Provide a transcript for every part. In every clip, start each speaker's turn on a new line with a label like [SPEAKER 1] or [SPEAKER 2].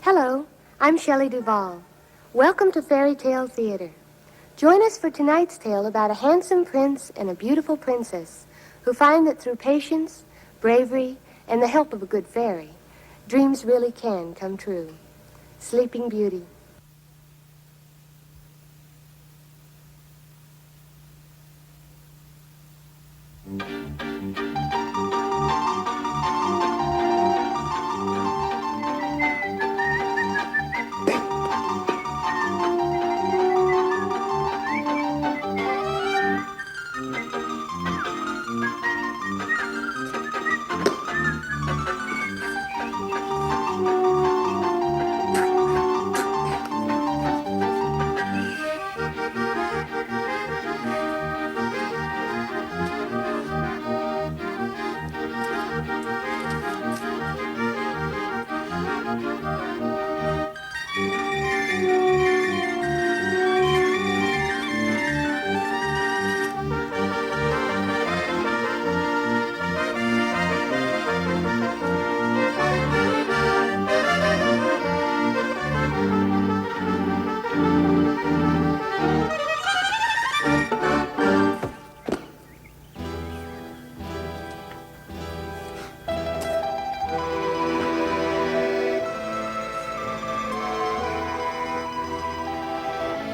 [SPEAKER 1] Hello, I'm Shelley Duvall. Welcome to Fairy Tale Theater. Join us for tonight's tale about a handsome prince and a beautiful princess who find that through patience, bravery, and the help of a good fairy, dreams really can come true. Sleeping Beauty.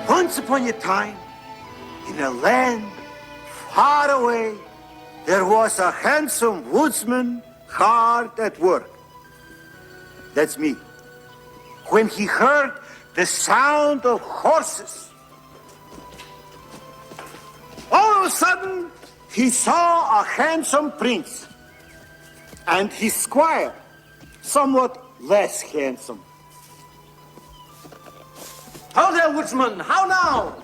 [SPEAKER 2] Once upon a time, in a land far away, there was a handsome woodsman hard at work. That's me. When he heard the sound of horses, all of a sudden, he saw a handsome prince and his squire, somewhat less handsome.
[SPEAKER 3] How there, woodsman? How now?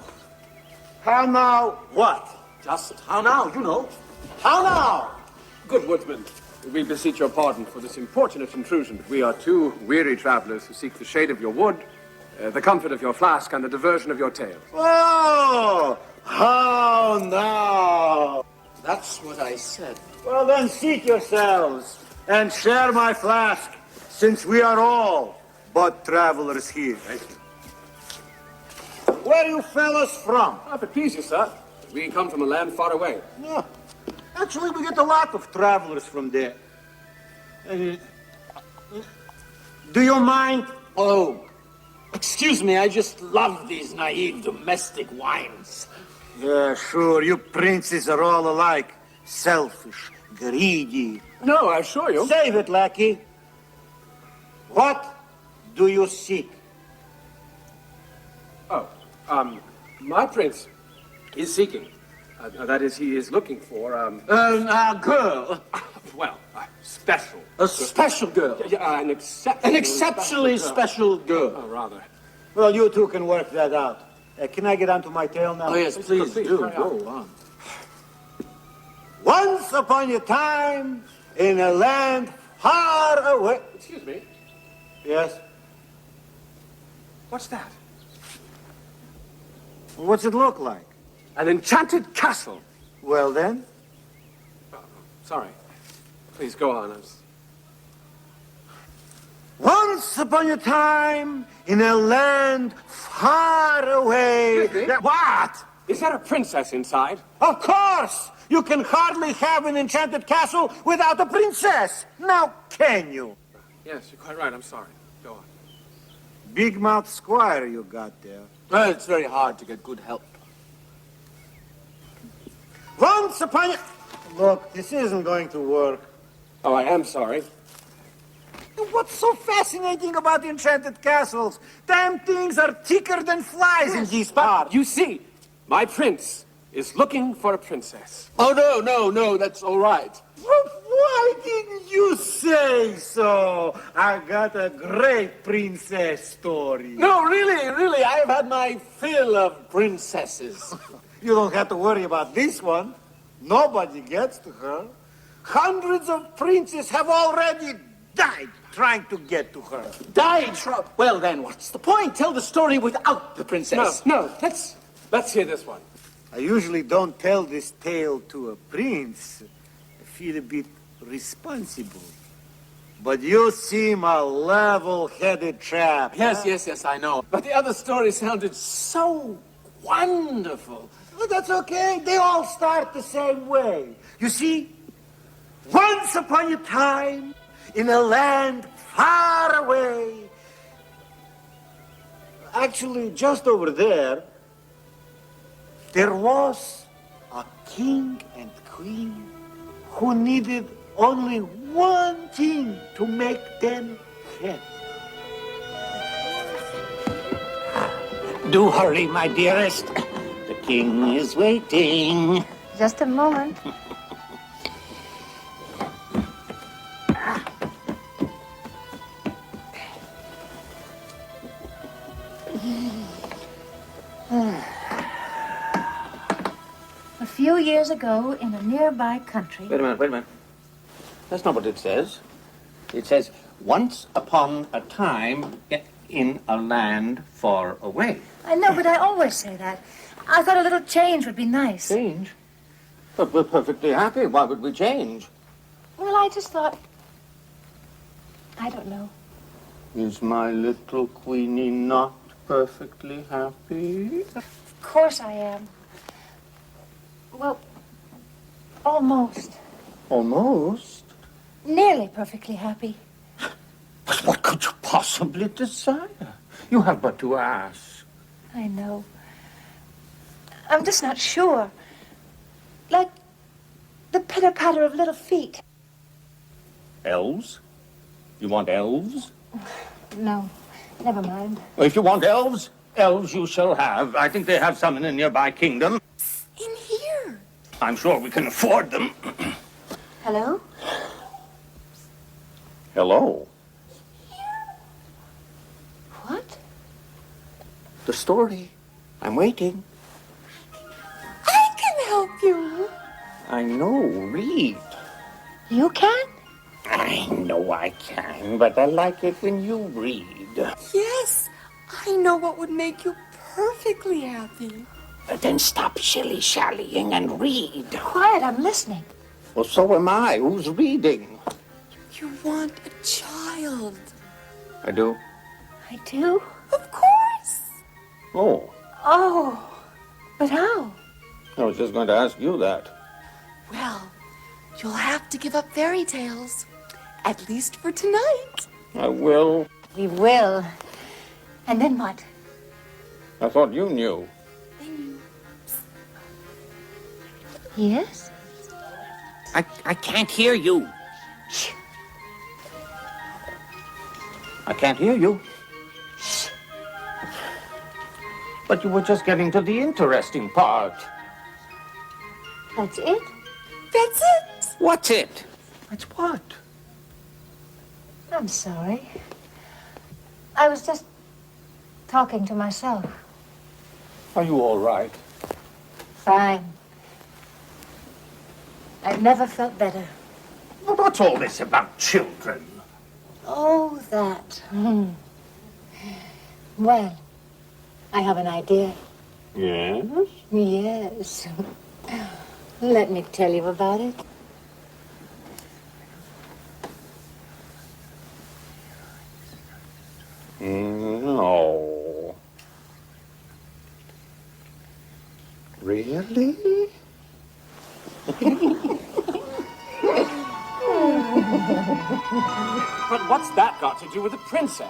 [SPEAKER 2] How now what?
[SPEAKER 3] Just how now, you know. How now? Good woodsman, we beseech your pardon for this importunate intrusion. We are two weary travelers who seek the shade of your wood, the comfort of your flask, and the diversion of your tale.
[SPEAKER 2] Oh, how now?
[SPEAKER 3] That's what I said.
[SPEAKER 2] Well, then seat yourselves and share my flask, since we are all but travelers here.
[SPEAKER 3] Thank you.
[SPEAKER 2] Where are you fellas from?
[SPEAKER 3] If it please you, sir, we come from a land far away.
[SPEAKER 2] Yeah. Actually, we get a lot of travelers from there. Do you mind?
[SPEAKER 4] Oh, excuse me, I just love these naive domestic wines.
[SPEAKER 2] Yeah, sure. You princes are all alike. Selfish, greedy.
[SPEAKER 3] No, I assure you.
[SPEAKER 2] Save it, lackey. What do you seek?
[SPEAKER 3] My prince is seeking. That is, he is looking for,
[SPEAKER 4] A girl.
[SPEAKER 3] well, special.
[SPEAKER 4] A special girl.
[SPEAKER 3] An
[SPEAKER 4] Exceptionally special girl.
[SPEAKER 3] Oh, rather.
[SPEAKER 2] Well, you two can work that out. Can I get onto my tale now?
[SPEAKER 4] Oh, yes, please do.
[SPEAKER 3] carry on.
[SPEAKER 4] Go on.
[SPEAKER 2] Once upon a time, in a land far away...
[SPEAKER 3] Excuse me.
[SPEAKER 2] Yes?
[SPEAKER 3] What's that?
[SPEAKER 2] What's it look like?
[SPEAKER 3] An enchanted castle.
[SPEAKER 2] Well, then?
[SPEAKER 3] Sorry. Please go on.
[SPEAKER 2] Once upon a time, in a land far away...
[SPEAKER 3] Excuse me?
[SPEAKER 2] What?
[SPEAKER 3] Is there a princess inside?
[SPEAKER 2] Of course! You can hardly have an enchanted castle without a princess. Now, can you?
[SPEAKER 3] Yes, you're quite right. I'm sorry. Go on.
[SPEAKER 2] Big mouth squire you got there.
[SPEAKER 4] Well, it's very hard to get good help.
[SPEAKER 2] Once upon a... Look, this isn't going to work.
[SPEAKER 3] Oh, I am sorry.
[SPEAKER 2] What's so fascinating about enchanted castles? Damn things are thicker than flies in these parts.
[SPEAKER 3] You see, my prince is looking for a princess.
[SPEAKER 4] Oh, no, that's all right.
[SPEAKER 2] Well, why didn't you say so? I got a great princess story.
[SPEAKER 4] No, really, I have had my fill of princesses.
[SPEAKER 2] You don't have to worry about this one. Nobody gets to her. Hundreds of princes have already died trying to get to her.
[SPEAKER 4] Died? Well, then, what's the point? Tell the story without the princess.
[SPEAKER 3] No, let's hear this one.
[SPEAKER 2] I usually don't tell this tale to a prince. I feel a bit responsible. But you seem a level-headed chap.
[SPEAKER 4] Yes, yes, I know. But the other story sounded so wonderful.
[SPEAKER 2] Well, that's okay. They all start the same way. You see, once upon a time, in a land far away, actually just over there, there was a king and queen who needed only one thing to make them happy.
[SPEAKER 5] Do hurry, my dearest. The king is waiting.
[SPEAKER 1] Just a moment. A few years ago, in a nearby country...
[SPEAKER 5] Wait a minute. That's not what it says. It says, once upon a time in a land far away.
[SPEAKER 1] I know, but I always say that. I thought a little change would be nice.
[SPEAKER 5] Change? But we're perfectly happy. Why would we change?
[SPEAKER 1] Well, I just thought... I don't know.
[SPEAKER 5] Is my little Queenie not perfectly happy?
[SPEAKER 1] Of course I am. Well, almost.
[SPEAKER 5] Almost.
[SPEAKER 1] Nearly perfectly happy.
[SPEAKER 5] But what could you possibly desire? You have but to ask.
[SPEAKER 1] I know. I'm just not sure. Like the pitter-patter of little feet.
[SPEAKER 5] Elves? You want elves?
[SPEAKER 1] No, never mind.
[SPEAKER 5] Well, if you want elves, elves you shall have. I think they have some in a nearby kingdom.
[SPEAKER 1] In here.
[SPEAKER 5] I'm sure we can afford them.
[SPEAKER 1] Hello?
[SPEAKER 5] Hello.
[SPEAKER 1] What?
[SPEAKER 5] The story. I'm waiting.
[SPEAKER 1] I can help you.
[SPEAKER 5] I know. Read.
[SPEAKER 1] You can?
[SPEAKER 5] I know I can, but I like it when you read.
[SPEAKER 6] Yes, I know what would make you perfectly happy.
[SPEAKER 5] Then stop shilly-shallying and read.
[SPEAKER 1] Quiet, I'm listening.
[SPEAKER 5] Well, so am I. Who's reading?
[SPEAKER 6] You want a child.
[SPEAKER 5] I do.
[SPEAKER 1] I do?
[SPEAKER 6] Of course.
[SPEAKER 5] Oh,
[SPEAKER 1] Oh, but how?
[SPEAKER 5] I was just going to ask you that.
[SPEAKER 6] Well, you'll have to give up fairy tales. At least for tonight.
[SPEAKER 5] I will.
[SPEAKER 1] We will. And then what?
[SPEAKER 5] I thought you knew.
[SPEAKER 1] Yes?
[SPEAKER 5] I can't hear you.
[SPEAKER 1] Shh.
[SPEAKER 5] I can't hear you. But you were just getting to the interesting part.
[SPEAKER 1] That's it?
[SPEAKER 6] That's it.
[SPEAKER 5] What's it? That's what?
[SPEAKER 1] I'm sorry. I was just talking to myself.
[SPEAKER 5] Are you all right?
[SPEAKER 1] Fine. I've never felt better.
[SPEAKER 5] Well, what's all this about children?
[SPEAKER 1] Oh, that. Well, I have an idea.
[SPEAKER 5] Yes?
[SPEAKER 1] Yes. Let me tell you about it.
[SPEAKER 5] No. Really?
[SPEAKER 4] But what's that got to do with the princess?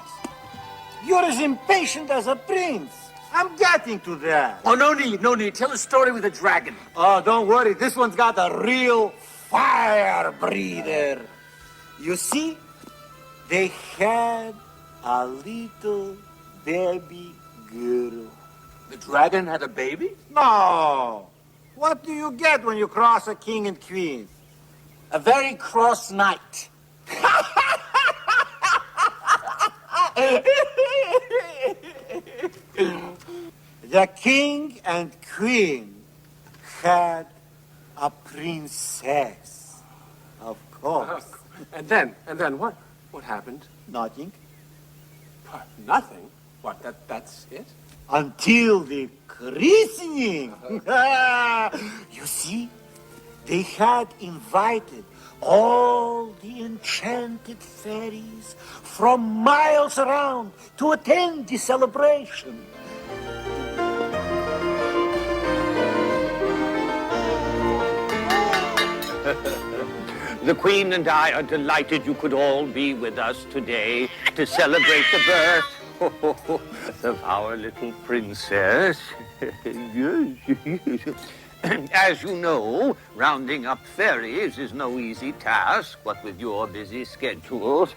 [SPEAKER 2] You're as impatient as a prince. I'm getting to that.
[SPEAKER 4] Oh, no need. Tell a story with a dragon.
[SPEAKER 2] Oh, don't worry. This one's got a real fire breather. You see, they had a little baby girl.
[SPEAKER 4] The dragon had a baby?
[SPEAKER 2] No. What do you get when you cross a king and queen?
[SPEAKER 4] A very cross knight.
[SPEAKER 2] The king and queen had a princess. Of course.
[SPEAKER 3] And then what? What happened?
[SPEAKER 2] Nothing.
[SPEAKER 3] Nothing. What? That's it?
[SPEAKER 2] Until the christening. You see, they had invited all the enchanted fairies from miles around to attend the celebration.
[SPEAKER 5] The Queen and I are delighted you could all be with us today to celebrate the birth of our little princess. As you know, rounding up fairies is no easy task, what with your busy schedules.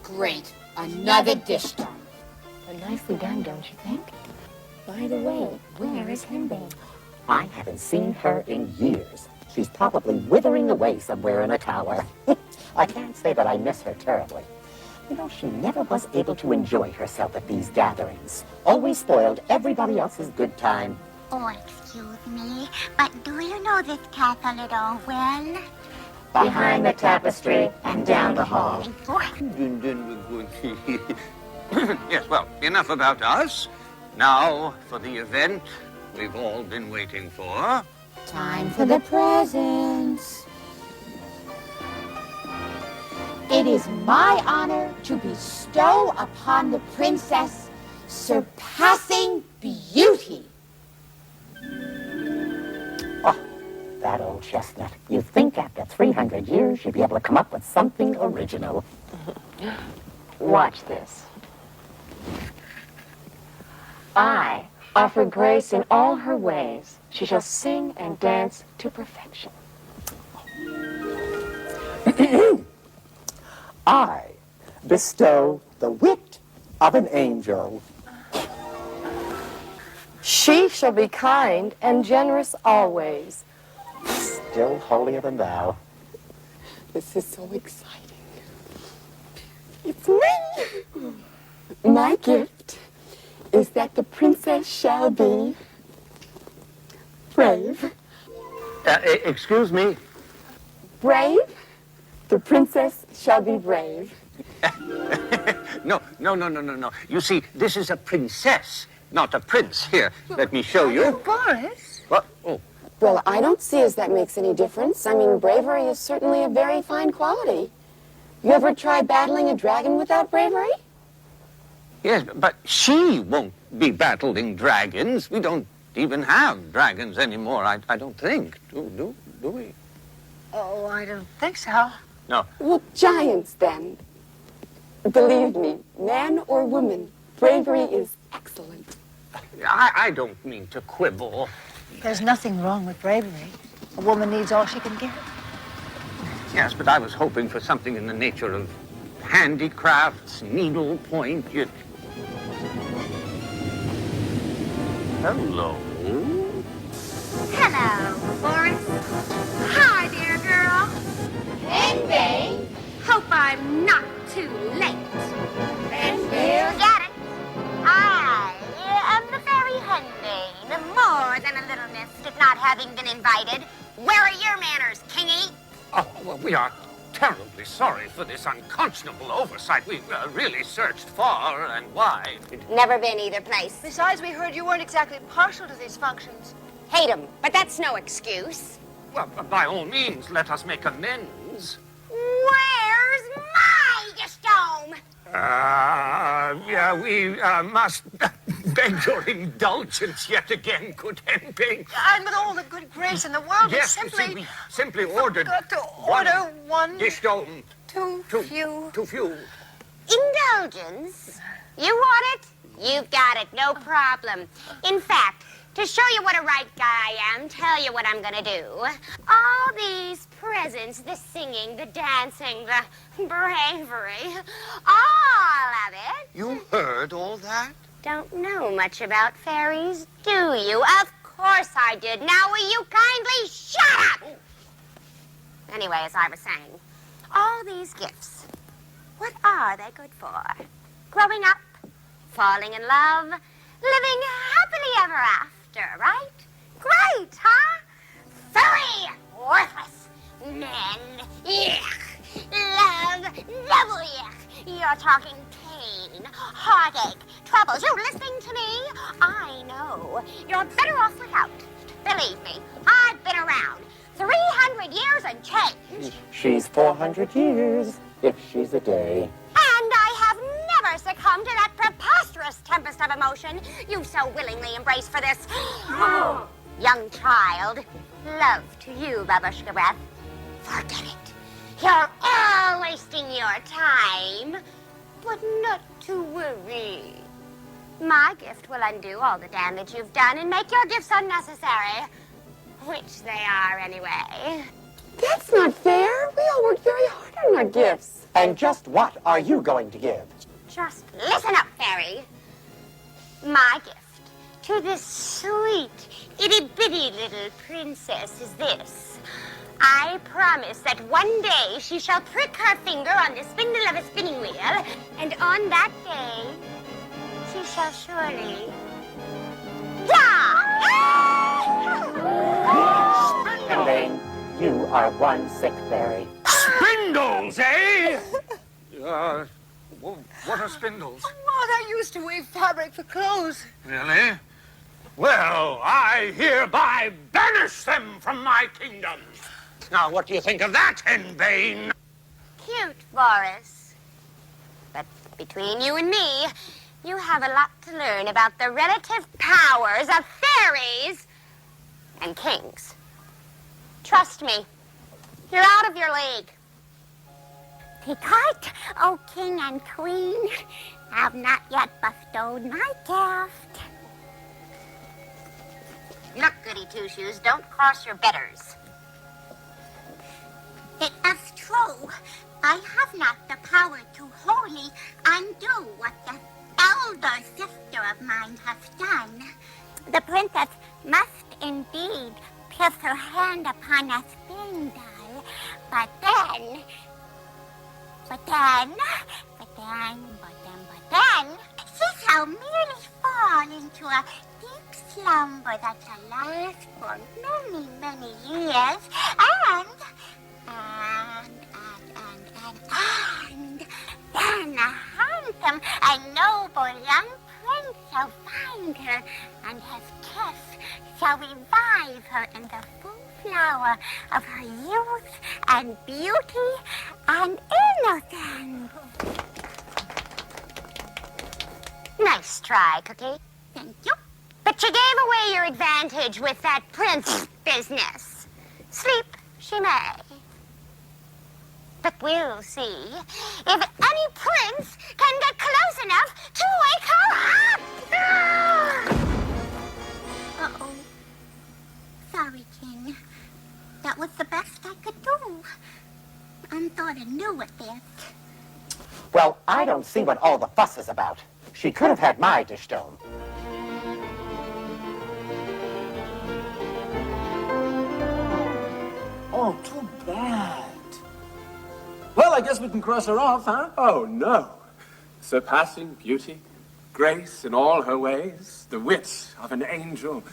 [SPEAKER 7] Great. Another dish done.
[SPEAKER 8] Nicely done, don't you think? By the way, where is Henbei?
[SPEAKER 9] I haven't seen her in years. She's probably withering away somewhere in a tower. I can't say that I miss her terribly. You know, she never was able to enjoy herself at these gatherings. Always spoiled everybody else's good time.
[SPEAKER 10] Oh, excuse me, but do you know this castle at all well?
[SPEAKER 9] Behind the tapestry and down the hall.
[SPEAKER 5] Yes, well, enough about us. Now for the event we've all been waiting for.
[SPEAKER 7] Time for the presents. It is my honor to bestow upon the princess surpassing beauty.
[SPEAKER 9] Oh, that old chestnut. You'd think after 300 years you'd be able to come up with something original.
[SPEAKER 8] Watch this. I offer grace in all her ways. She shall sing and dance to perfection.
[SPEAKER 9] I bestow the wit of an angel.
[SPEAKER 8] She shall be kind and generous always.
[SPEAKER 9] Still holier than thou.
[SPEAKER 7] This is so exciting. It's me! My gift is that the princess shall be brave.
[SPEAKER 5] Excuse me?
[SPEAKER 7] Brave? The princess shall be brave.
[SPEAKER 5] No. You see, this is a princess, not a prince. Here, let me show you.
[SPEAKER 6] Boris?
[SPEAKER 5] What? Oh.
[SPEAKER 7] Well, I don't see as that makes any difference. I mean, bravery is certainly a very fine quality. You ever try battling a dragon without bravery?
[SPEAKER 5] Yes, but she won't be battling dragons. We don't even have dragons anymore, I don't think. Do we?
[SPEAKER 6] Oh, I don't think so.
[SPEAKER 5] No.
[SPEAKER 7] Well, giants, then. Believe me, man or woman, bravery is excellent.
[SPEAKER 5] I don't mean to quibble.
[SPEAKER 6] There's nothing wrong with bravery. A woman needs all she can get.
[SPEAKER 5] Yes, but I was hoping for something in the nature of handicrafts, needlepoint. Hello.
[SPEAKER 10] Hello, Boris. Hi there, girl.
[SPEAKER 7] Henbei!
[SPEAKER 10] Hope I'm not too late.
[SPEAKER 7] Henbei!
[SPEAKER 10] You got it. I am the fairy Henbei. More than a little missed at not having been invited. Where are your manners, Kingy?
[SPEAKER 5] Oh, well, we are terribly sorry for this unconscionable oversight. We really searched far and wide.
[SPEAKER 10] Never been either place.
[SPEAKER 6] Besides, we heard you weren't exactly partial to these functions.
[SPEAKER 10] Hate 'em, but that's no excuse.
[SPEAKER 5] Well, by all means, let us make amends.
[SPEAKER 10] Where's my dome?
[SPEAKER 5] Yeah, we must beg your indulgence yet again, good Henbei.
[SPEAKER 6] And with all the good grace in the world,
[SPEAKER 5] Yes,
[SPEAKER 6] we
[SPEAKER 5] you see, we simply ordered
[SPEAKER 6] got to order one
[SPEAKER 5] dish dome.
[SPEAKER 6] too few.
[SPEAKER 5] Too few.
[SPEAKER 10] Indulgence? You want it? You've got it, no problem. In fact, to show you what a right guy I am, tell you what I'm gonna do. All these presents, the singing, the dancing, the bravery, all of it.
[SPEAKER 5] You heard all that?
[SPEAKER 10] Don't know much about fairies, do you? Of course I did. Now will you kindly shut up? Anyway, as I was saying, all these gifts, what are they good for? Growing up, falling in love, living happily ever after, right? Great, huh? Fairy, worthless. Men, yuck. Love, double yuck. You're talking pain, heartache, troubles. You listening to me? I know. You're better off without. Believe me, I've been around 300 years and change.
[SPEAKER 9] She's 400 years, if she's a day.
[SPEAKER 10] And I have never succumbed to that preposterous tempest of emotion you so willingly embraced for this young child. Love to you, Babushka Breath. Forget it. You're all wasting your time. But not to worry. My gift will undo all the damage you've done and make your gifts unnecessary. Which they are, anyway.
[SPEAKER 7] That's not fair. We all worked very hard on our gifts.
[SPEAKER 9] And just what are you going to give?
[SPEAKER 10] Just listen up, Faerie. My gift to this sweet, itty-bitty little princess is this. I promise that one day she shall prick her finger on the spindle of a spinning wheel, and on that day, she shall surely die!
[SPEAKER 9] Elaine, you are one sick fairy.
[SPEAKER 5] Spindles, eh? What are spindles?
[SPEAKER 6] Mother used to weave fabric for clothes.
[SPEAKER 5] Really? Well, I hereby banish them from my kingdom. Now, what do you think of that, Henbane?
[SPEAKER 10] Cute, Boris. But between you and me, you have a lot to learn about the relative powers of fairies and kings. Trust me, you're out of your league. Picard, O king and queen, have not yet bestowed my gift. Look, goody two-shoes, don't cross your betters. It is true. I have not the power to wholly undo what the elder sister of mine has done. The princess must indeed place her hand upon a spindle, but then, she shall merely fall into a deep slumber that shall last for many, many years, and then a handsome and noble young prince shall find her, and his kiss shall revive her in the full flower of her youth and beauty and innocence. Nice try, Cookie. Thank you. But you gave away your advantage with that prince business. Sleep she may. But we'll see if any prince can get close enough to wake her up. Uh-oh. Sorry, King. That was the best I could do. I'm sort of new at this.
[SPEAKER 9] Well, I don't see what all the fuss is about. She could have had my dish stone.
[SPEAKER 4] Oh, too bad. Well, I guess we can cross her off, huh?
[SPEAKER 3] Oh, no. Surpassing beauty, grace in all her ways, the wit of an angel.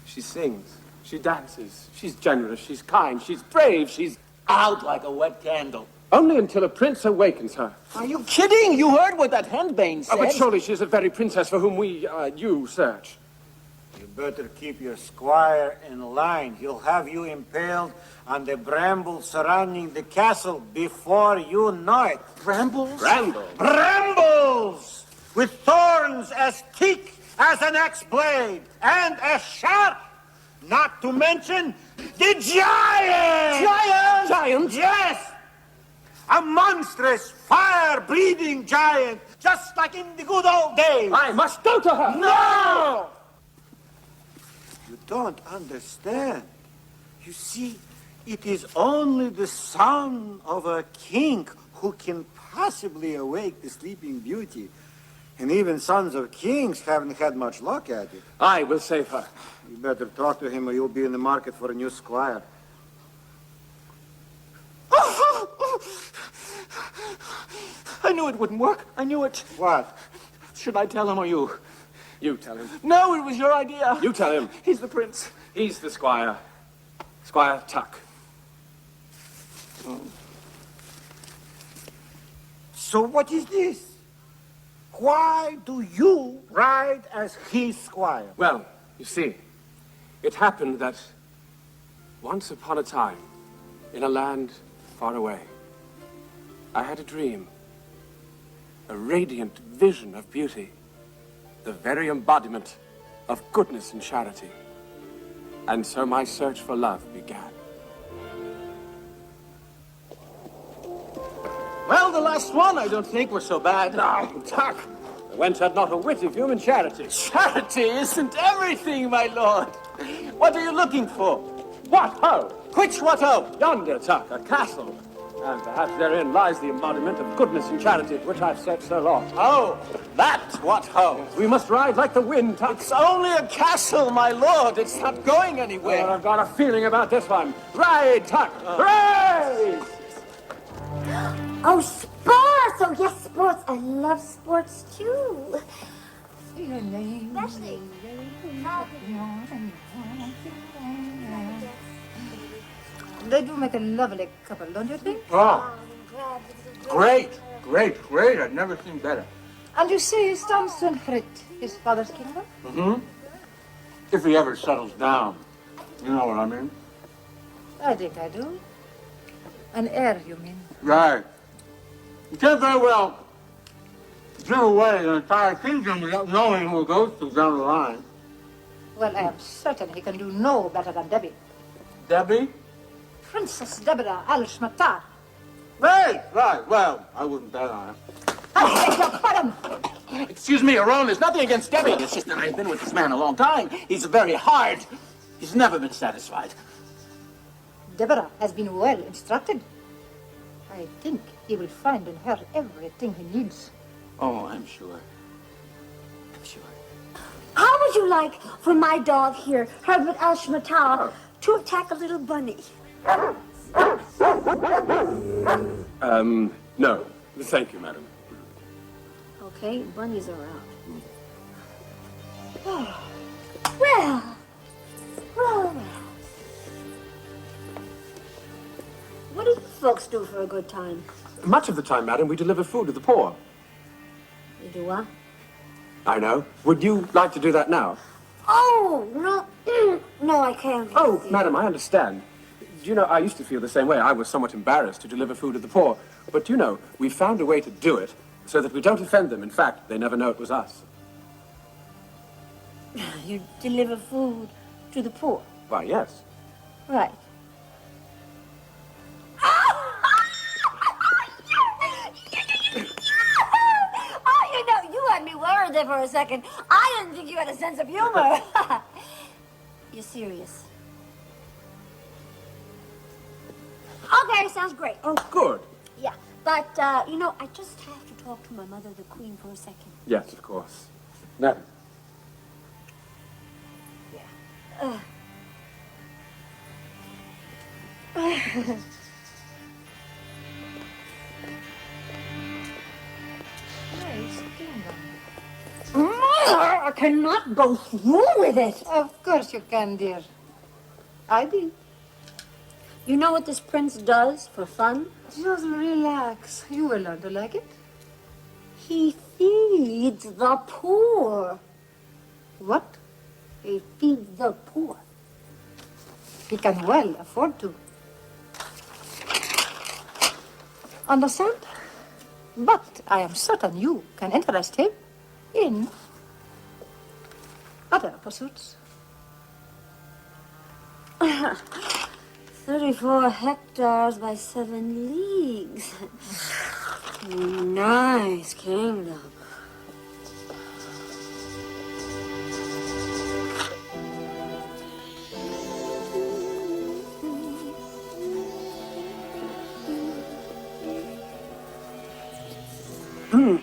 [SPEAKER 3] She sings, she dances, she's generous, she's kind, she's brave, she's...
[SPEAKER 4] Out like a wet candle.
[SPEAKER 3] Only until a prince awakens her.
[SPEAKER 4] Are you kidding? You heard what that Henbane said.
[SPEAKER 3] Oh, but surely she's the very princess for whom you search.
[SPEAKER 2] You better keep your squire in line. He'll have you impaled on the brambles surrounding the castle before you know it.
[SPEAKER 4] Brambles?
[SPEAKER 3] Brambles?
[SPEAKER 2] Brambles! With thorns as thick as an axe blade and as sharp, not to mention the giant!
[SPEAKER 4] Giant? Giant?
[SPEAKER 2] Yes! A monstrous, fire-breathing giant, just like in the good old days.
[SPEAKER 3] I must go to her!
[SPEAKER 2] No! You don't understand. You see, it is only the son of a king who can possibly awake the sleeping beauty. And even sons of kings haven't had much luck at it.
[SPEAKER 3] I will save her.
[SPEAKER 2] You better talk to him or you'll be in the market for a new squire.
[SPEAKER 4] I knew it wouldn't work. I knew it.
[SPEAKER 2] What?
[SPEAKER 4] Should I tell him or you?
[SPEAKER 3] You tell him.
[SPEAKER 4] No, it was your idea.
[SPEAKER 3] You tell him.
[SPEAKER 4] He's the prince.
[SPEAKER 3] He's the squire. Squire Tuck.
[SPEAKER 2] So what is this? Why do you ride as his squire?
[SPEAKER 3] Well, you see, it happened that once upon a time, in a land far away, I had a dream. A radiant vision of beauty. The very embodiment of goodness and charity. And so my search for love began.
[SPEAKER 4] Well, the last one I don't think was so bad.
[SPEAKER 3] Oh, Tuck! The wench had not a whit of human charity.
[SPEAKER 4] Charity isn't everything, my lord. What are you looking for?
[SPEAKER 3] What ho!
[SPEAKER 4] Which what ho?
[SPEAKER 3] Yonder, Tuck, a castle. And perhaps therein lies the embodiment of goodness and charity for which I've searched so long.
[SPEAKER 4] Oh, that what ho?
[SPEAKER 3] We must ride like the wind, Tuck.
[SPEAKER 4] It's only a castle, my lord. It's not going anywhere.
[SPEAKER 3] Well, I've got a feeling about this one. Ride, Tuck! Ride!
[SPEAKER 11] Oh, sports! Oh, yes, sports. I love sports, too. Especially.
[SPEAKER 12] They do make a lovely couple, don't you think?
[SPEAKER 2] Oh, great. I've never seen better.
[SPEAKER 12] And you say he stands to inherit his father's kingdom?
[SPEAKER 2] Mm-hmm. If he ever settles down. You know what I mean?
[SPEAKER 12] I think I do. An heir, you mean?
[SPEAKER 2] Right. You can't very well give away the entire kingdom without knowing who it goes to down the line.
[SPEAKER 12] Well, I am certain he can do no better than Debbie.
[SPEAKER 2] Debbie?
[SPEAKER 12] Princess Deborah Al-Shmatar.
[SPEAKER 2] Right. Well, I wouldn't bet on it.
[SPEAKER 12] I beg your pardon.
[SPEAKER 4] Excuse me, Aaron, there's nothing against Debbie. It's just that I've been with this man a long time. He's very hard. He's never been satisfied.
[SPEAKER 12] Deborah has been well instructed. I think he will find in her everything he needs.
[SPEAKER 4] Oh, I'm sure.
[SPEAKER 11] How would you like for my dog here, Herbert Al-Shmatar, to attack a little bunny?
[SPEAKER 3] No. Thank you, madam.
[SPEAKER 11] Okay, bunnies are out. Well. What do you folks do for a good time?
[SPEAKER 3] Much of the time, madam, we deliver food to the poor.
[SPEAKER 11] You do what?
[SPEAKER 3] I know. Would you like to do that now?
[SPEAKER 11] Oh, no. No, I can't.
[SPEAKER 3] Oh, madam, I understand. Do you know, I used to feel the same way. I was somewhat embarrassed to deliver food to the poor. But you know, we found a way to do it so that we don't offend them. In fact, they never know it was us.
[SPEAKER 11] You deliver food to the poor?
[SPEAKER 3] Why, yes.
[SPEAKER 11] Right. Oh, you know, you had me worried there for a second. I didn't think you had a sense of humor. You're serious. Okay, sounds great.
[SPEAKER 3] Oh, good.
[SPEAKER 11] Yeah, but, you know, I just have to talk to my mother, the Queen, for a second.
[SPEAKER 3] Yes, of course. Madam.
[SPEAKER 11] I cannot go through with it.
[SPEAKER 12] Of course you can, dear. I do.
[SPEAKER 11] You know what this prince does for fun?
[SPEAKER 12] Just relax. You will learn to like it.
[SPEAKER 11] He feeds the poor.
[SPEAKER 12] What?
[SPEAKER 11] He feeds the poor.
[SPEAKER 12] He can well afford to. Understand? But I am certain you can interest him in other pursuits.
[SPEAKER 11] 34 hectares by 7 leagues. Nice kingdom.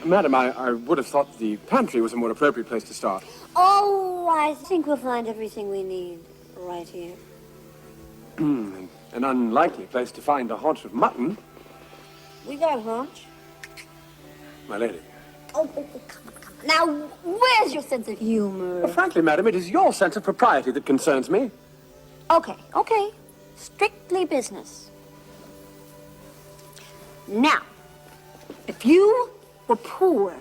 [SPEAKER 3] Madam, I would have thought the pantry was a more appropriate place to start.
[SPEAKER 11] Oh, I think we'll find everything we need right here.
[SPEAKER 3] An unlikely place to find a haunch of mutton,
[SPEAKER 11] We got haunch.
[SPEAKER 3] my lady.
[SPEAKER 11] Oh, come on. Now, where's your sense of humor?
[SPEAKER 3] Well, frankly, madam, it is your sense of propriety that concerns me.
[SPEAKER 11] Okay. Strictly business. Now, if you were poor,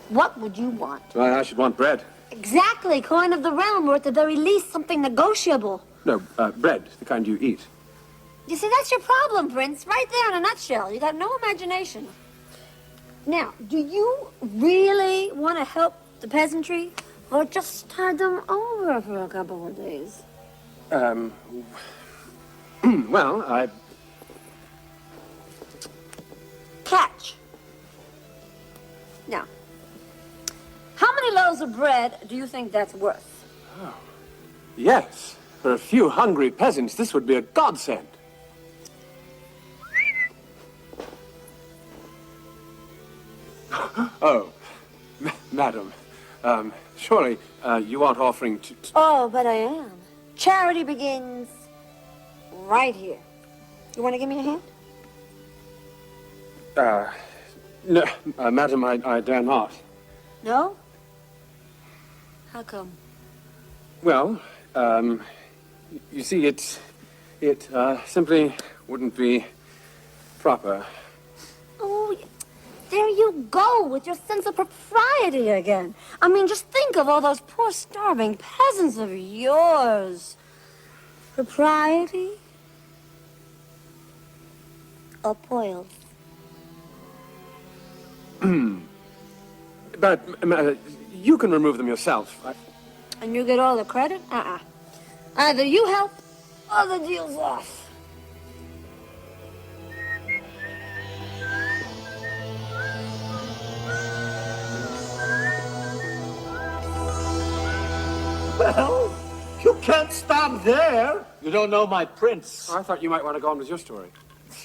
[SPEAKER 11] what would you want?
[SPEAKER 3] Well, I should want bread.
[SPEAKER 11] Exactly, coin of the realm, or at the very least, something negotiable.
[SPEAKER 3] No, bread, the kind you eat.
[SPEAKER 11] You see, that's your problem, Prince. Right there in a nutshell. You got no imagination. Now, do you really want to help the peasantry, or just start them over for a couple of days?
[SPEAKER 3] Well, I...
[SPEAKER 11] Catch. Now, how many loaves of bread do you think that's worth?
[SPEAKER 3] Oh, yes. For a few hungry peasants, this would be a godsend. Oh, madam, surely you aren't offering to...
[SPEAKER 11] Oh, but I am. Charity begins right here. You want to give me a hand?
[SPEAKER 3] No, madam, I dare not.
[SPEAKER 11] No? How come?
[SPEAKER 3] Well, you see, it simply wouldn't be proper.
[SPEAKER 11] Oh, there you go with your sense of propriety again. I mean, just think of all those poor starving peasants of yours. Propriety? Or poils?
[SPEAKER 3] But you can remove them yourself.
[SPEAKER 11] And you get all the credit? Either you help or the deal's off.
[SPEAKER 2] Well, you can't stop there.
[SPEAKER 4] You don't know my prince.
[SPEAKER 3] I thought you might want to go on with your story.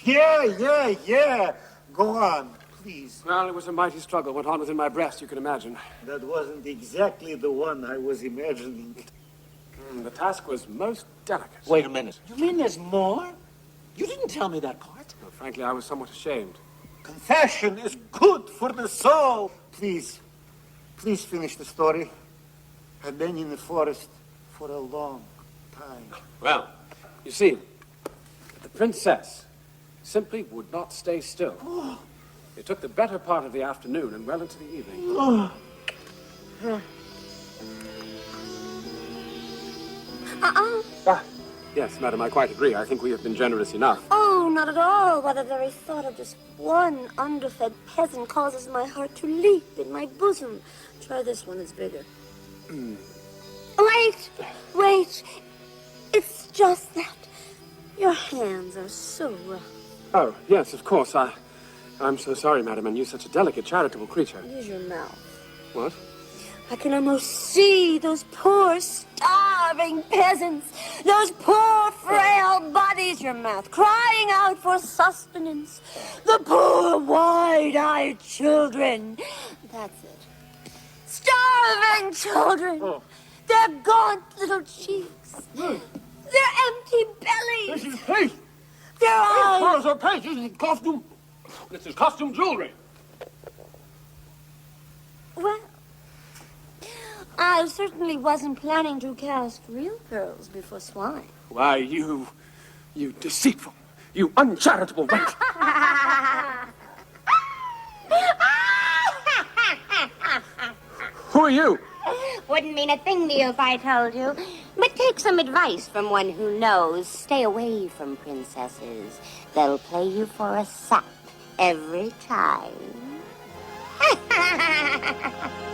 [SPEAKER 2] Yeah. Go on, please.
[SPEAKER 3] Well, it was a mighty struggle. Went on within my breast, you can imagine.
[SPEAKER 2] That wasn't exactly the one I was imagining.
[SPEAKER 3] The task was most delicate.
[SPEAKER 4] Wait a minute. You mean there's more? You didn't tell me that part.
[SPEAKER 3] Well, frankly, I was somewhat ashamed.
[SPEAKER 2] Confession is good for the soul. Please finish the story. I've been in the forest for a long time.
[SPEAKER 3] Well, you see, the princess simply would not stay still. It took the better part of the afternoon and well into the evening. Yes, madam, I quite agree. I think we have been generous enough.
[SPEAKER 11] Oh, not at all. By the very thought of just one underfed peasant causes my heart to leap in my bosom. Try this one, it's bigger. Wait. It's just that your hands are so rough.
[SPEAKER 3] Oh, yes, of course. I'm so sorry, madam, and you such a delicate, charitable creature.
[SPEAKER 11] Use your mouth.
[SPEAKER 3] What?
[SPEAKER 11] I can almost see those poor, starving peasants, those poor, frail bodies, your mouth, crying out for sustenance. The poor, wide-eyed children. That's it. Starving children.
[SPEAKER 3] Oh.
[SPEAKER 11] Their gaunt little cheeks. Their empty bellies.
[SPEAKER 3] This is paste.
[SPEAKER 11] Their eyes.
[SPEAKER 3] This is paste. This is costume. This is costume jewelry.
[SPEAKER 11] Well, I certainly wasn't planning to cast real pearls before swine.
[SPEAKER 3] Why, you deceitful, you uncharitable wench. Who are you?
[SPEAKER 10] Wouldn't mean a thing to you if I told you. But take some advice from one who knows. Stay away from princesses. They'll play you for a sap every time.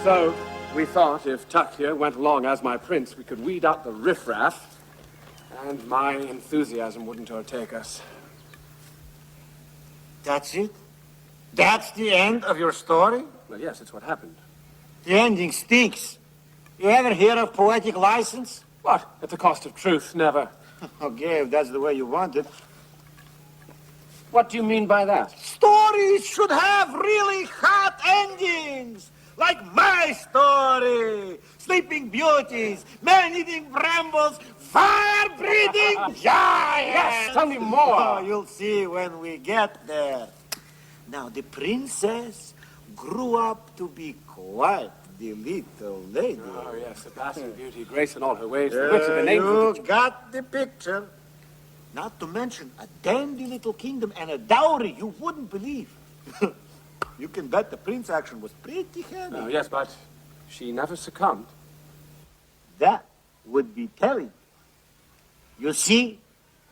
[SPEAKER 3] So, we thought if Tuck here went along as my prince, we could weed out the riffraff, and my enthusiasm wouldn't overtake us.
[SPEAKER 2] That's it? That's the end of your story?
[SPEAKER 3] Well, yes, it's what happened.
[SPEAKER 2] The ending stinks. You ever hear of poetic license?
[SPEAKER 3] What? At the cost of truth, never.
[SPEAKER 2] Okay, if that's the way you want it.
[SPEAKER 3] What do you mean by that?
[SPEAKER 2] Stories should have really hot endings. Like my story. Sleeping beauties, man-eating brambles, fire-breathing giants.
[SPEAKER 3] Yes, tell me more.
[SPEAKER 2] Oh, you'll see when we get there. Now, the princess grew up to be quite the little lady.
[SPEAKER 3] Oh, yes, surpassing beauty, grace in all her ways, the wits of the name.
[SPEAKER 2] You got the picture. Not to mention a dandy little kingdom and a dowry you wouldn't believe. You can bet the prince action was pretty heavy.
[SPEAKER 3] Oh, yes, but she never succumbed.
[SPEAKER 2] That would be telling. You see,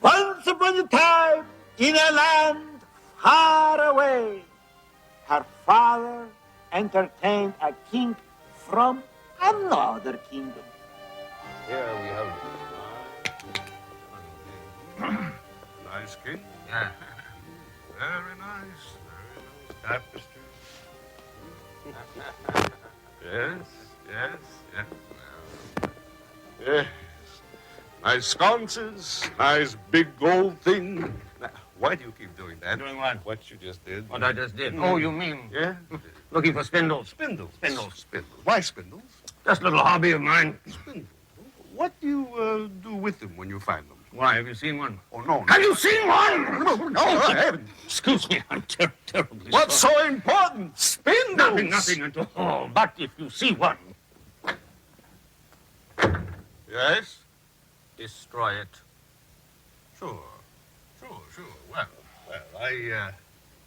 [SPEAKER 2] Once upon a time, in a land far away, her father entertained a king from another kingdom.
[SPEAKER 13] Here we have nice king. Yeah. Very nice. Tapestry. Yes, yes, yes. Yes. Nice sconces, nice big gold thing. Now, why do you keep doing that?
[SPEAKER 5] Doing what?
[SPEAKER 13] What you just did.
[SPEAKER 5] What I just did? Oh, you mean?
[SPEAKER 13] Yeah?
[SPEAKER 5] Looking for spindles.
[SPEAKER 13] Spindles.
[SPEAKER 5] Spindles.
[SPEAKER 13] Spindles. Why spindles?
[SPEAKER 5] Just a little hobby of mine.
[SPEAKER 13] Spindles. What do you do with them when you find them?
[SPEAKER 5] Why, have you seen one?
[SPEAKER 13] Oh, no.
[SPEAKER 5] Have you seen one?
[SPEAKER 13] No, I haven't.
[SPEAKER 5] Excuse me, I'm terribly
[SPEAKER 13] What's
[SPEAKER 5] sorry.
[SPEAKER 13] so important? Spindles.
[SPEAKER 5] Nothing at all. But if you see one...
[SPEAKER 13] Yes?
[SPEAKER 5] Destroy it.
[SPEAKER 13] Sure. Well, I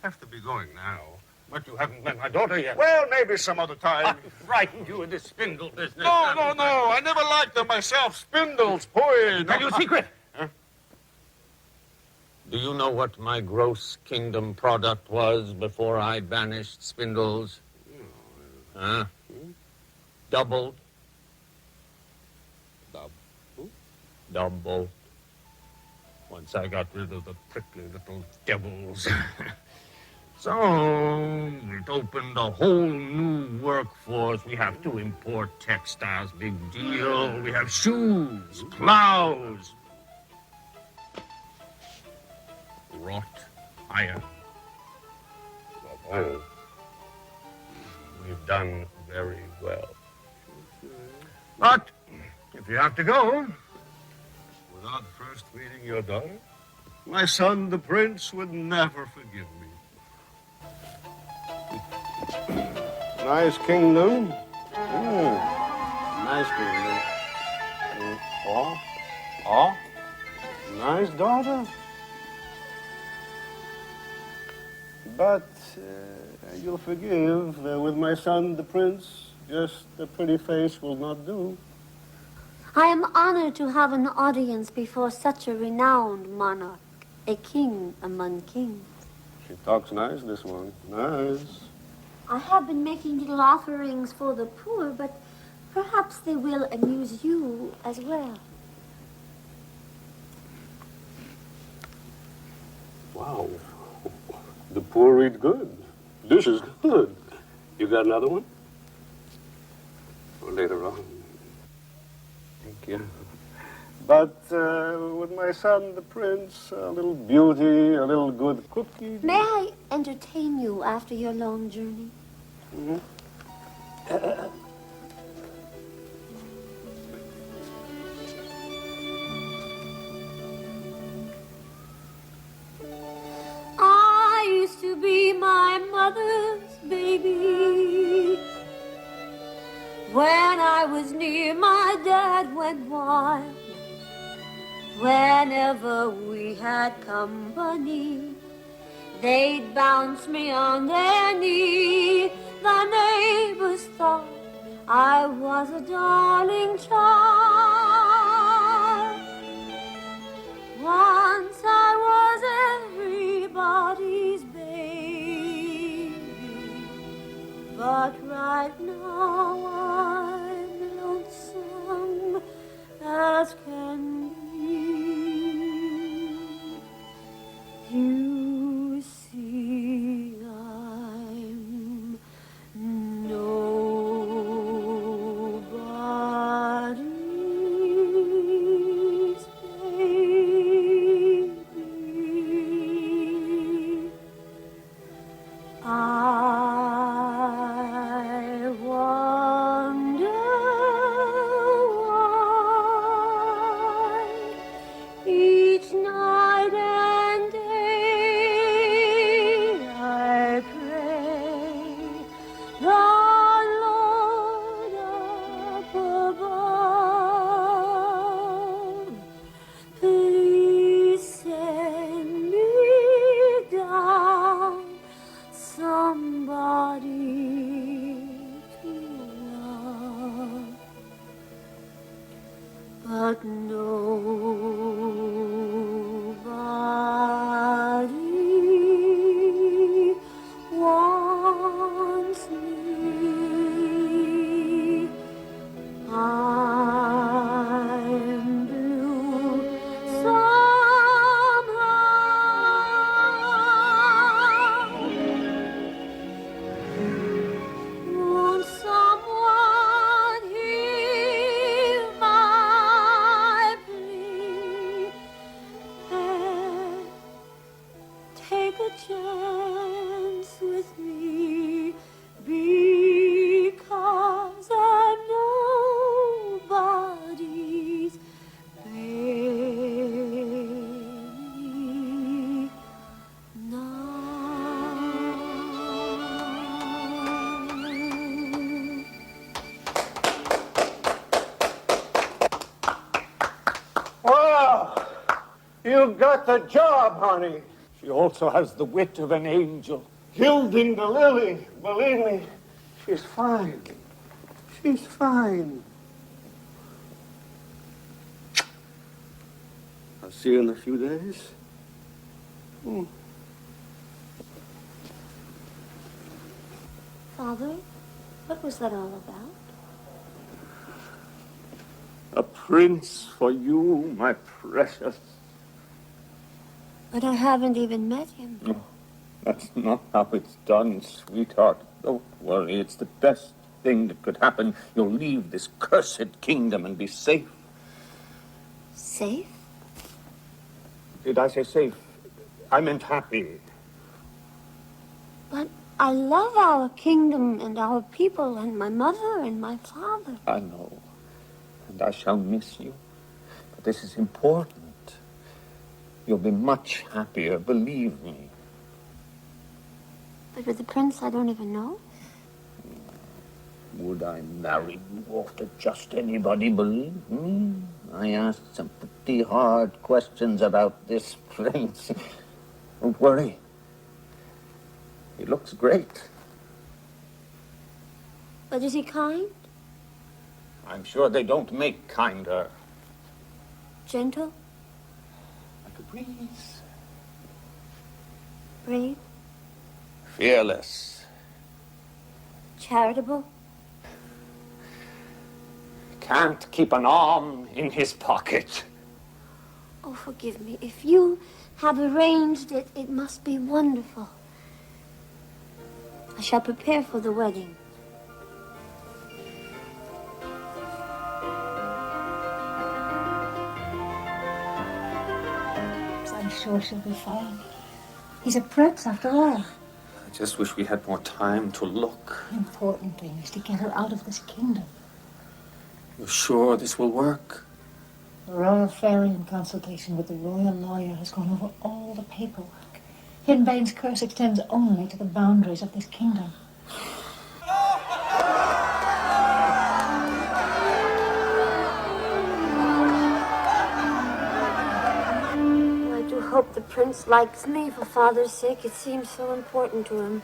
[SPEAKER 13] have to be going now.
[SPEAKER 5] But you haven't met my daughter yet.
[SPEAKER 13] Well, maybe some other
[SPEAKER 5] I
[SPEAKER 13] time.
[SPEAKER 5] frightened you with this spindle business.
[SPEAKER 13] No. I never liked them myself. Spindles, boy.
[SPEAKER 5] Tell you a secret.
[SPEAKER 13] Huh?
[SPEAKER 5] Do you know what my gross kingdom product was before I banished spindles? Huh? Doubled. Double. Once I got rid of the prickly little devils. So it opened a whole new workforce. We have to import textiles, big deal. We have shoes, plows. Wrought iron.
[SPEAKER 13] Oh.
[SPEAKER 5] We've done very well. But if you have to go,
[SPEAKER 13] Without first meeting your daughter, my son, the prince, would never forgive me. Nice kingdom. Nice kingdom. Nice daughter. But you'll forgive, with my son, the prince, just a pretty face will not do.
[SPEAKER 11] I am honored to have an audience before such a renowned monarch, a king among kings.
[SPEAKER 13] She talks nice, this one. Nice.
[SPEAKER 11] I have been making little offerings for the poor, but perhaps they will amuse you as well.
[SPEAKER 13] Wow. The poor eat good. This is good. You got another one? Or later on. Thank you. But with my son, the prince, a little beauty, a little good cookie.
[SPEAKER 11] May I entertain you after your long journey?
[SPEAKER 13] Mm-hmm.
[SPEAKER 11] I used to be my mother's baby. When I was near, my dad went wild. Whenever we had company, they'd bounce me on their knee. The neighbors thought I was a darling child. Once I was everybody's baby, but right now I'm lonesome as can be. You see, I'm nobody's baby. I was chance with me because I'm nobody's baby now.
[SPEAKER 5] Well, you got the job, honey. She also has the wit of an angel. Gilding the lily, believe me, she's fine. She's fine.
[SPEAKER 13] I'll see you in a few days.
[SPEAKER 11] Father, what was that all about?
[SPEAKER 5] A prince for you, my precious.
[SPEAKER 11] But I haven't even met him.
[SPEAKER 5] No, that's not how it's done, sweetheart. Don't worry, it's the best thing that could happen. You'll leave this cursed kingdom and be safe.
[SPEAKER 11] Safe?
[SPEAKER 5] Did I say safe? I meant happy.
[SPEAKER 11] But I love our kingdom and our people and my mother and my father.
[SPEAKER 5] I know. And I shall miss you. But this is important. You'll be much happier, believe me.
[SPEAKER 11] But with the prince I don't even know?
[SPEAKER 5] Would I marry you off to just anybody, believe me? I asked some pretty hard questions about this prince. Don't worry. He looks great.
[SPEAKER 11] But is he kind?
[SPEAKER 5] I'm sure they don't make kinder.
[SPEAKER 11] Gentle?
[SPEAKER 5] Like a breeze.
[SPEAKER 11] Brave?
[SPEAKER 5] Fearless.
[SPEAKER 11] Charitable?
[SPEAKER 5] Can't keep an arm in his pocket.
[SPEAKER 11] Oh, forgive me. If you have arranged it, it must be wonderful. I shall prepare for the wedding.
[SPEAKER 12] I'm sure she'll be fine. He's a prince, after all.
[SPEAKER 5] I just wish we had more time to look.
[SPEAKER 12] The important thing is to get her out of this kingdom.
[SPEAKER 5] You're sure this will work?
[SPEAKER 12] The royal fairy, in consultation with the royal lawyer, has gone over all the paperwork. Hinbane's curse extends only to the boundaries of this kingdom.
[SPEAKER 11] I do hope the prince likes me for father's sake. It seems so important to him.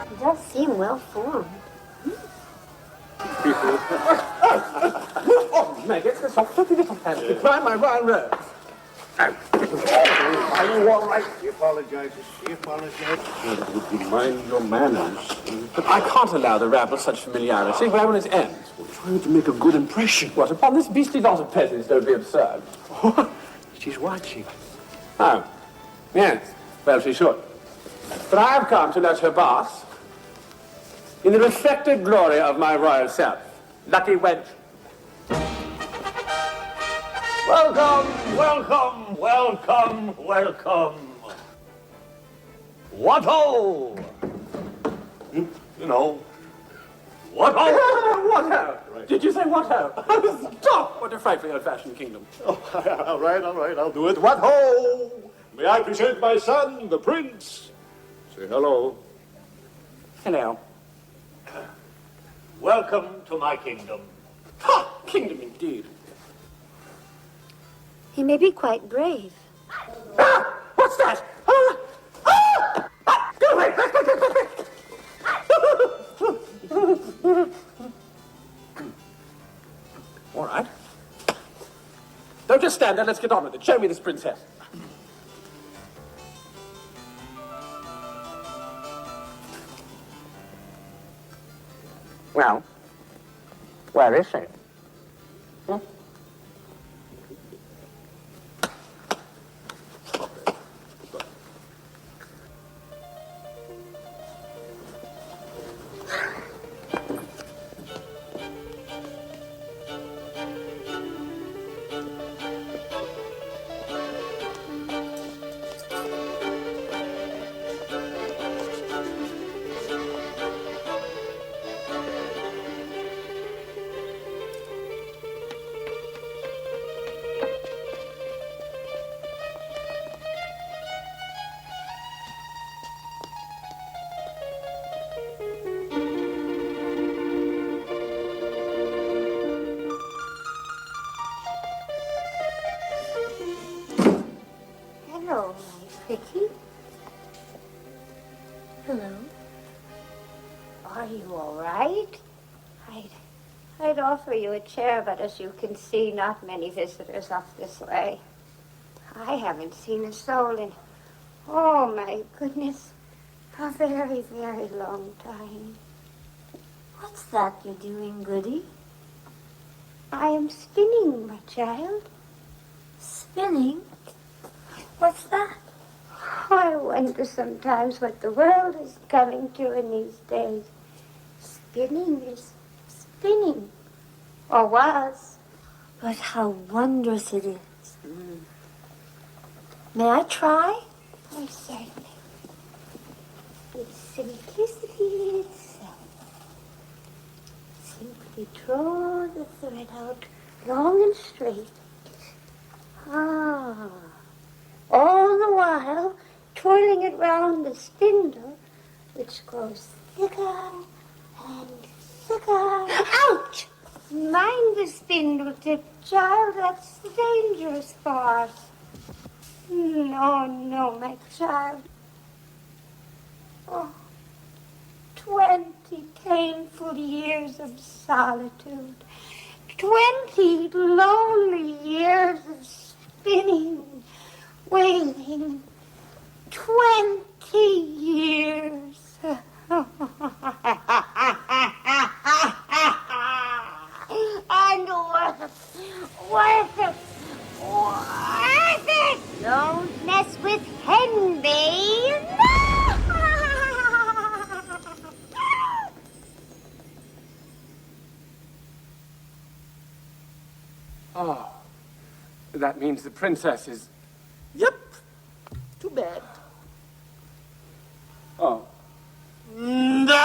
[SPEAKER 11] He does seem well formed.
[SPEAKER 3] Oh, Maggot, that's a pretty little fancy. Climb my royal robes.
[SPEAKER 13] Are you all right? She apologizes. She apologizes. Mind your manners.
[SPEAKER 3] But I can't allow the rabble such familiarity. Where will it end?
[SPEAKER 13] We're trying to make a good impression.
[SPEAKER 3] What, upon this beastly lot of peasants? Don't be absurd.
[SPEAKER 13] She's watching.
[SPEAKER 3] Oh, yes. Well, she should. But I have come to let her bask in the reflected glory of my royal self. Lucky wench.
[SPEAKER 5] Welcome, welcome, welcome, welcome. What-ho! You know, what-ho!
[SPEAKER 3] What-ho? Right. Did you say what-ho? Stop! What a frightfully old-fashioned kingdom.
[SPEAKER 13] Oh, all right, I'll do it. What-ho! May I present my son, the prince? Say hello.
[SPEAKER 3] Hello.
[SPEAKER 5] Welcome to my kingdom.
[SPEAKER 3] Ha! Kingdom indeed.
[SPEAKER 11] He may be quite brave.
[SPEAKER 3] Ah! What's that? Ah! Ah! Ah! Go away! Quick, quick, quick, quick, quick! All right. Don't just stand there. Let's get on with it. Show me this princess. Well, where is she?
[SPEAKER 11] Hello. Are you all right? I'd offer you a chair, but as you can see, not many visitors up this way. I haven't seen a soul in, oh my goodness, a very, very long time. What's that you're doing, Goody? I am spinning, my child. Spinning? What's that? I wonder sometimes what the world is coming to in these days. Spinning is spinning, or was. But how wondrous it is. May I try? Oh, certainly. With simplicity itself. Simply draw the thread out long and straight. Ah. All the while, twirling it round the spindle, which grows thicker and thicker. Ouch! Mind the spindle tip, child. That's the dangerous part. No, no, my child. Oh, 20 painful years of solitude. 20 lonely years of spinning, wailing. 20 years. And worth it. Don't mess with Henry.
[SPEAKER 3] Oh, that means the princess is...
[SPEAKER 4] Yep. Too bad.
[SPEAKER 3] Oh.
[SPEAKER 2] No!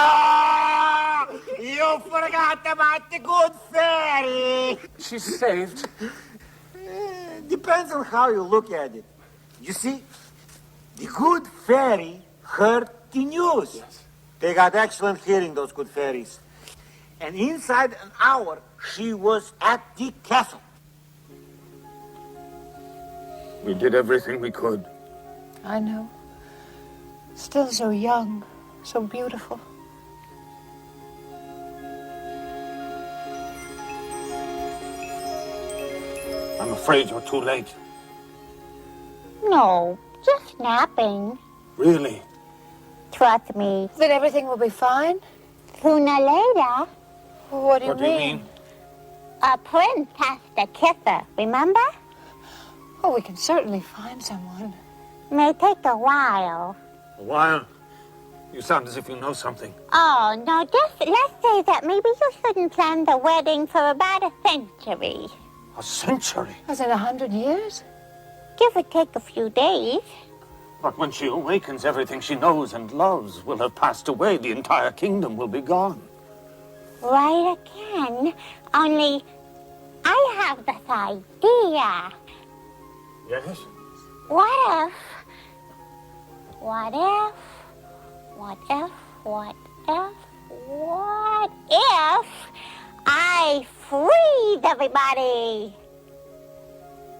[SPEAKER 2] You forgot about the good fairy!
[SPEAKER 3] She's saved.
[SPEAKER 2] Depends on how you look at it. You see, the good fairy heard the news.
[SPEAKER 3] Yes.
[SPEAKER 2] They got excellent hearing, those good fairies. And inside an hour, she was at the castle.
[SPEAKER 5] We did everything we could.
[SPEAKER 12] I know. Still so young, so beautiful.
[SPEAKER 5] I'm afraid you're too late.
[SPEAKER 10] No, just napping.
[SPEAKER 5] Really?
[SPEAKER 10] Trust me.
[SPEAKER 12] Then everything will be fine?
[SPEAKER 10] Sooner or later,
[SPEAKER 12] What do you mean?
[SPEAKER 10] a prince has to kiss her, remember?
[SPEAKER 12] Oh, we can certainly find someone.
[SPEAKER 10] May take a while.
[SPEAKER 5] A while? You sound as if you know something.
[SPEAKER 10] Oh, no, just let's say that maybe you shouldn't plan the wedding for about a century.
[SPEAKER 5] A century?
[SPEAKER 12] Was it 100 years?
[SPEAKER 10] Give or take a few days.
[SPEAKER 5] But when she awakens, everything she knows and loves will have passed away. The entire kingdom will be gone.
[SPEAKER 10] Right again. Only I have this idea.
[SPEAKER 5] Yes?
[SPEAKER 10] What if I freed everybody?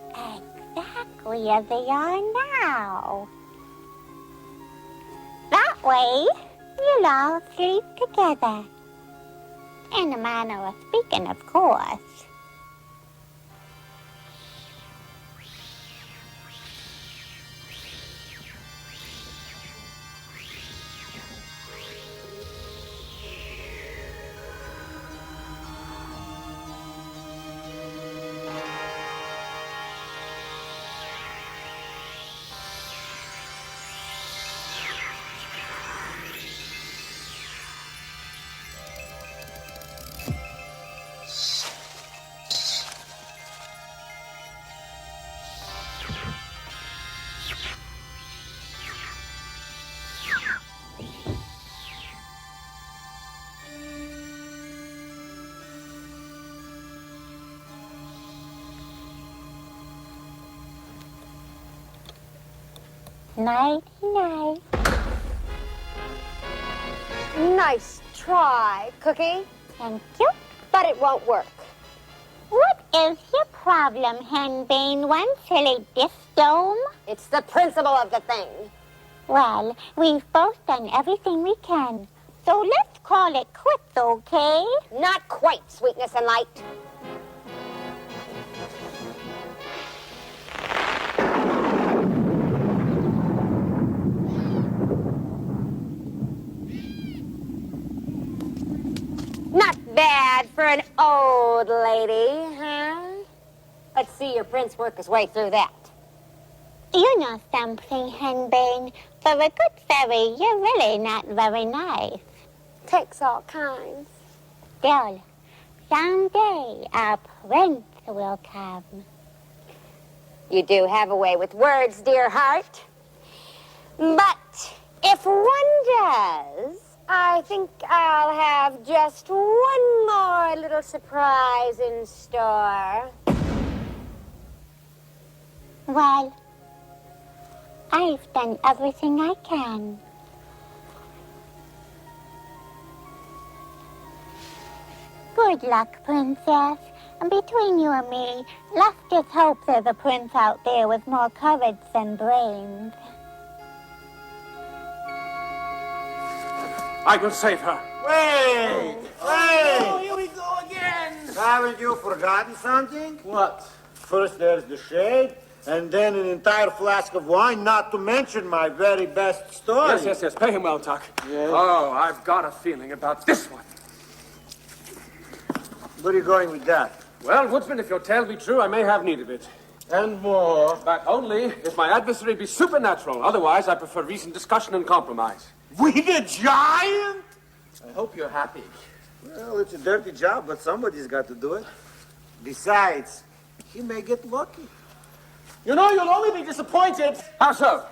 [SPEAKER 10] Exactly as they are now. That way, you'll all sleep together. In a manner of speaking, of course. Night-night.
[SPEAKER 11] Nice try, Cookie.
[SPEAKER 10] Thank you.
[SPEAKER 11] But it won't work.
[SPEAKER 10] What is your problem, Henbane? One silly dish dome?
[SPEAKER 11] It's the principle of the thing.
[SPEAKER 14] Well, we've both done everything we can. So let's call it quits, okay?
[SPEAKER 10] Not quite, sweetness and light. Not bad for an old lady, huh? Let's see your prince work his way through that.
[SPEAKER 14] You know something, Henbane. For a good fairy, you're really not very nice.
[SPEAKER 10] Takes all kinds.
[SPEAKER 14] Still, someday a prince will come.
[SPEAKER 10] You do have a way with words, dear heart. But if one does, I think I'll have just one more little surprise in store.
[SPEAKER 14] Well, I've done everything I can. Good luck, Princess. And between you and me, let's just hope there's a prince out there with more courage than brains.
[SPEAKER 3] I will save her.
[SPEAKER 2] Wait!
[SPEAKER 4] Oh, here we go again.
[SPEAKER 2] Haven't you forgotten something?
[SPEAKER 4] What?
[SPEAKER 2] First there's the shade, and then an entire flask of wine, not to mention my very best story.
[SPEAKER 3] Yes. Pay him well, Tuck.
[SPEAKER 2] Yes.
[SPEAKER 3] Oh, I've got a feeling about this one.
[SPEAKER 2] Where are you going with that?
[SPEAKER 3] Well, Woodsman, if your tale be true, I may have need of it.
[SPEAKER 2] And more.
[SPEAKER 3] But only if my adversary be supernatural. Otherwise, I prefer recent discussion and compromise.
[SPEAKER 2] With a giant?
[SPEAKER 4] I hope you're happy.
[SPEAKER 2] Well, it's a dirty job, but somebody's got to do it. Besides, he may get lucky.
[SPEAKER 4] You know, you'll only be disappointed.
[SPEAKER 3] How so?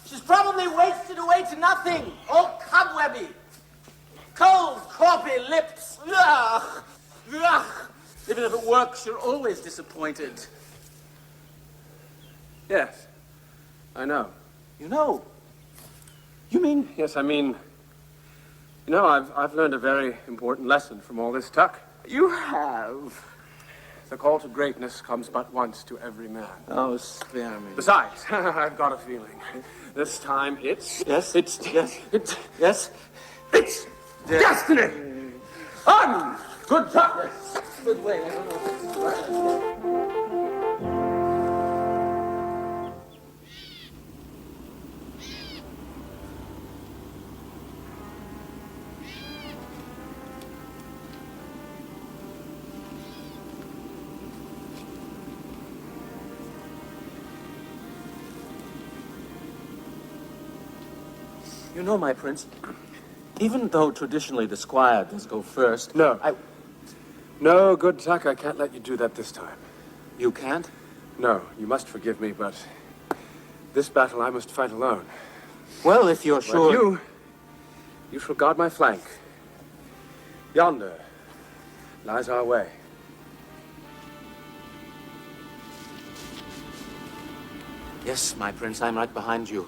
[SPEAKER 4] She's probably wasted away to nothing. All cobwebby. Cold, corpy lips. Ugh. Ugh. Even if it works, you're always disappointed.
[SPEAKER 3] Yes, I know.
[SPEAKER 4] You know? You mean?
[SPEAKER 3] Yes, I mean, you know, I've learned a very important lesson from all this, Tuck.
[SPEAKER 4] You have.
[SPEAKER 3] The call to greatness comes but once to every man.
[SPEAKER 4] Oh, spare me.
[SPEAKER 3] Besides, I've got a feeling. This time it's...
[SPEAKER 4] Yes?
[SPEAKER 3] It's...
[SPEAKER 4] Yes?
[SPEAKER 3] It's...
[SPEAKER 4] Yes?
[SPEAKER 3] It's... Destiny! On! Good luck!
[SPEAKER 4] Good way. You know, my prince, even though traditionally the squire does go first...
[SPEAKER 3] No. No, good Tuck, I can't let you do that this time.
[SPEAKER 4] You can't?
[SPEAKER 3] No, you must forgive me, but this battle I must fight alone.
[SPEAKER 4] Well, if you're sure...
[SPEAKER 3] But you shall guard my flank. Yonder lies our way.
[SPEAKER 4] Yes, my prince, I'm right behind you.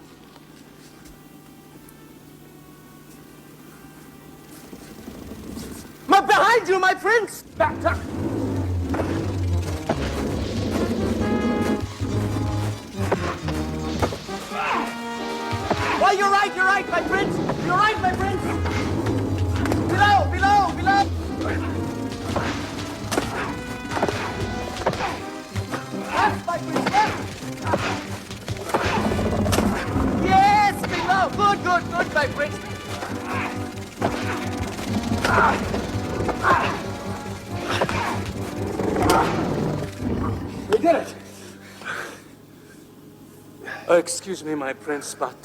[SPEAKER 4] Behind you, my prince!
[SPEAKER 3] Back, Tuck!
[SPEAKER 4] Oh, you're right, my prince! You're right, my prince! Below! Left, my prince, left! Yes, below! Good, my prince!
[SPEAKER 3] We did it!
[SPEAKER 4] Excuse me, my prince, but,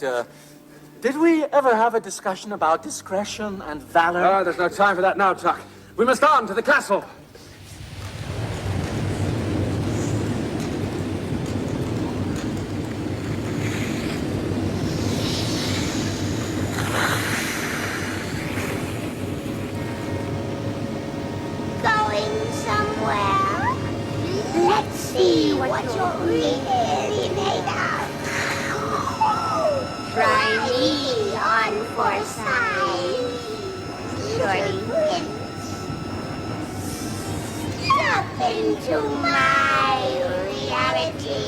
[SPEAKER 4] did we ever have a discussion about discretion and valor?
[SPEAKER 3] There's no time for that now, Tuck. We must on to the castle.
[SPEAKER 14] Going somewhere? Let's see what you're really made of. Try me on for size. Shorty wins. Step into my reality.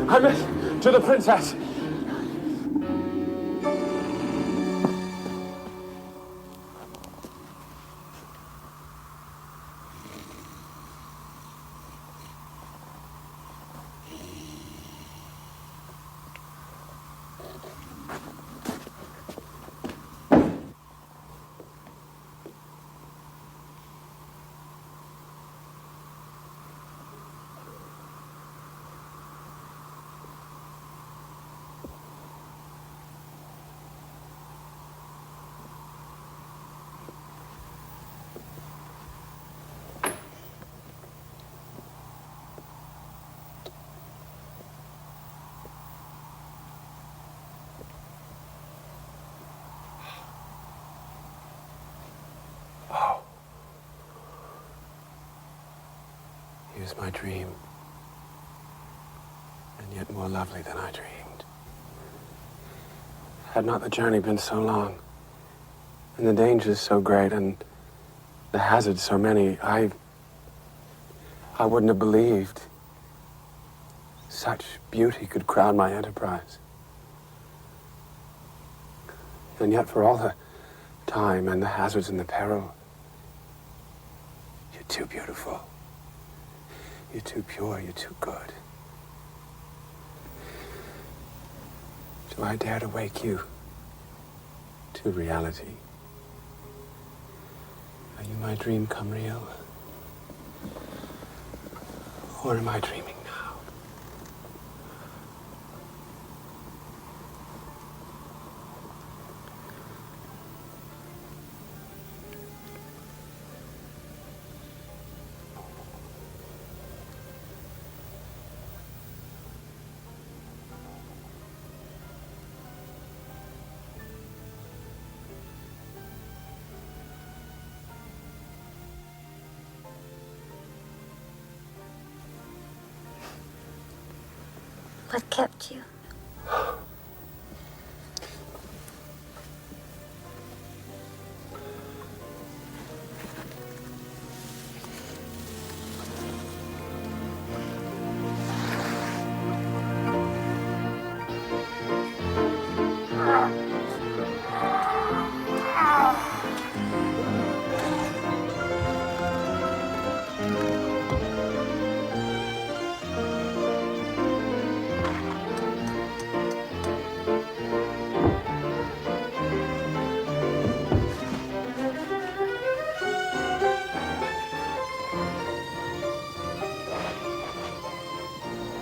[SPEAKER 3] I meant to the princess.
[SPEAKER 13] Here's my dream, and yet more lovely than I dreamed. Had not the journey been so long, and the dangers so great, and the hazards so many, I wouldn't have believed such beauty could crown my enterprise. And yet for all the time and the hazards and the peril, you're too beautiful. You're too pure, you're too good. Do I dare to wake you to reality? Are you my dream come real? Or am I dreaming now?
[SPEAKER 11] What kept you?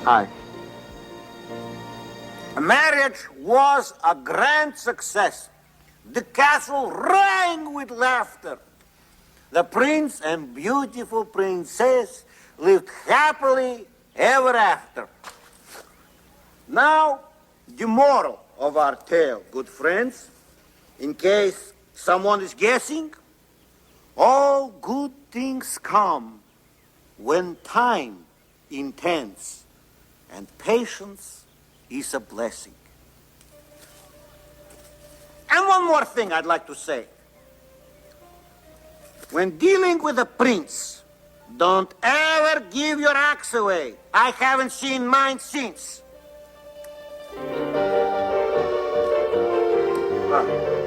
[SPEAKER 3] Hi.
[SPEAKER 2] The marriage was a grand success. The castle rang with laughter. The prince and beautiful princess lived happily ever after. Now, the moral of our tale, good friends, in case someone is guessing, all good things come when time intends, and patience is a blessing. And one more thing I'd like to say. When dealing with a prince, don't ever give your axe away. I haven't seen mine since. Ah.